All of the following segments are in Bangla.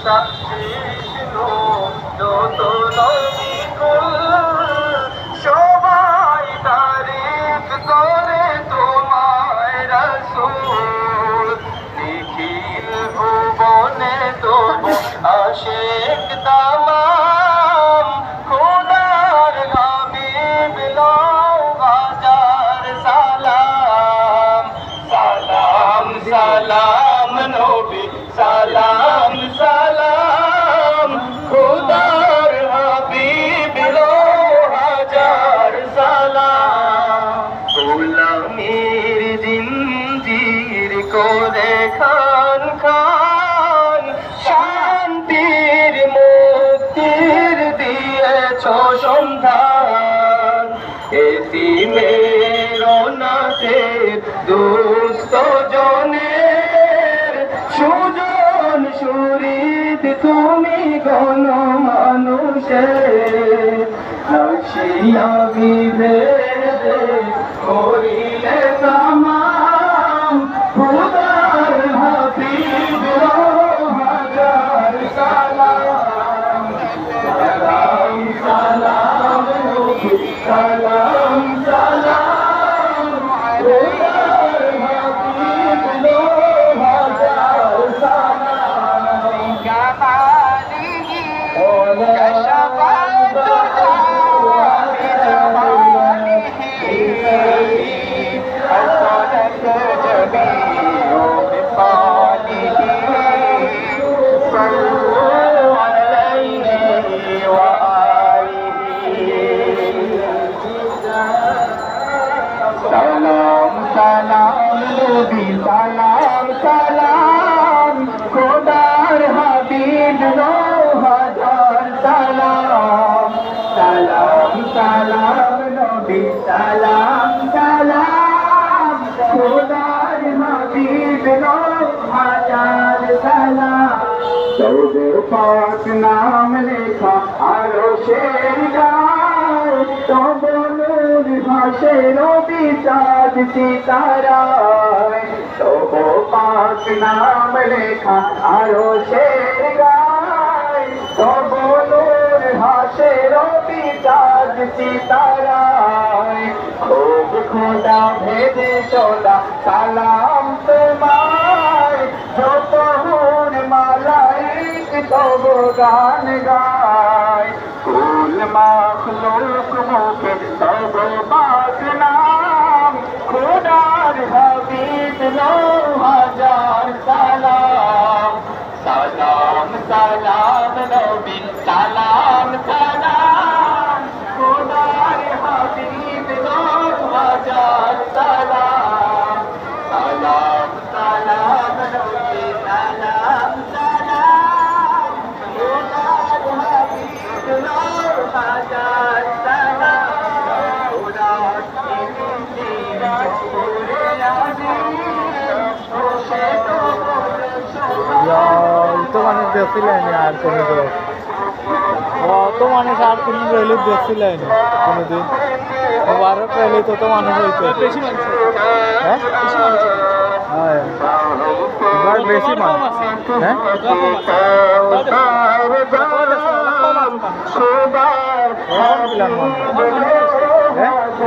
বিষ্ণু যত নবী কুল সবাই তারিফ করে তোমায় রাসূল নিখিল ভুবনে তবু আশিক তামাম খোদার হাবিব লও হাজার সালাম সালাম সালাম নবী সালাম সালাম খোদার হাবিব লও হাজার সালাম গোলামীর জিঞ্জির করে খান খান শান্তির মুক্তির দিয়েছ সন্ধান এতিমের অনাথের দুস্থ জনের সুজন সুরিদ তুমি গণ মানুষের রসিয়া বিভেদে করিলে তামাম খোদার হাবিব হাজার সালাম সালাম সালাম নবী সালাম সালাম খোদার হাবিব হাজার সালাম কামালিহি কশফাত সালাম সালাম নবী সালাম সালাম খোদার হাবিব নও হাজার সালাম সালাম সালাম নবী সালাম সালাম খোদার হাবিব নও হাজার সালাম চৌবে পাক নাম লেখা আরো শের গায় তব নূর ভাসে রবি চাঁদ সিতারায় তব পাক নাম লেখা আরো শের গায় তব নূর ভাসে রবি চাঁদ সিতারায় খুব খোদা ভেদে চলা সালাম তোমায় যত হুর মালাইক তব গান গায় কুল মাখলুক মুখে তব পাক নাম খোদার হাবিব নও হাজার সালাম সালাম সালাম নবী সালাম সালাম খোদার হাবিব নও হাজার সালাম সালাম সালাম নবী সালাম সালাম খোদার হাবিব নও হাজার সালাম খোদার তো মানুষ দেখছিলেন আর কোনোদিন অত মানুষ আর কোনো রেলি দেখছিলেন কোনোদিন মুবারক রেলি তো মানুষ হইতো বেশি মানুষ হ্যাঁ বেশি মানুষ হ্যাঁ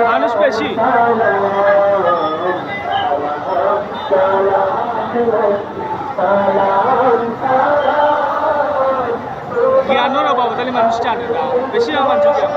মানুষ বেশি জ্ঞানের অভাব তাহলে মানুষ জানে না বেশি মানুষ জ্ঞান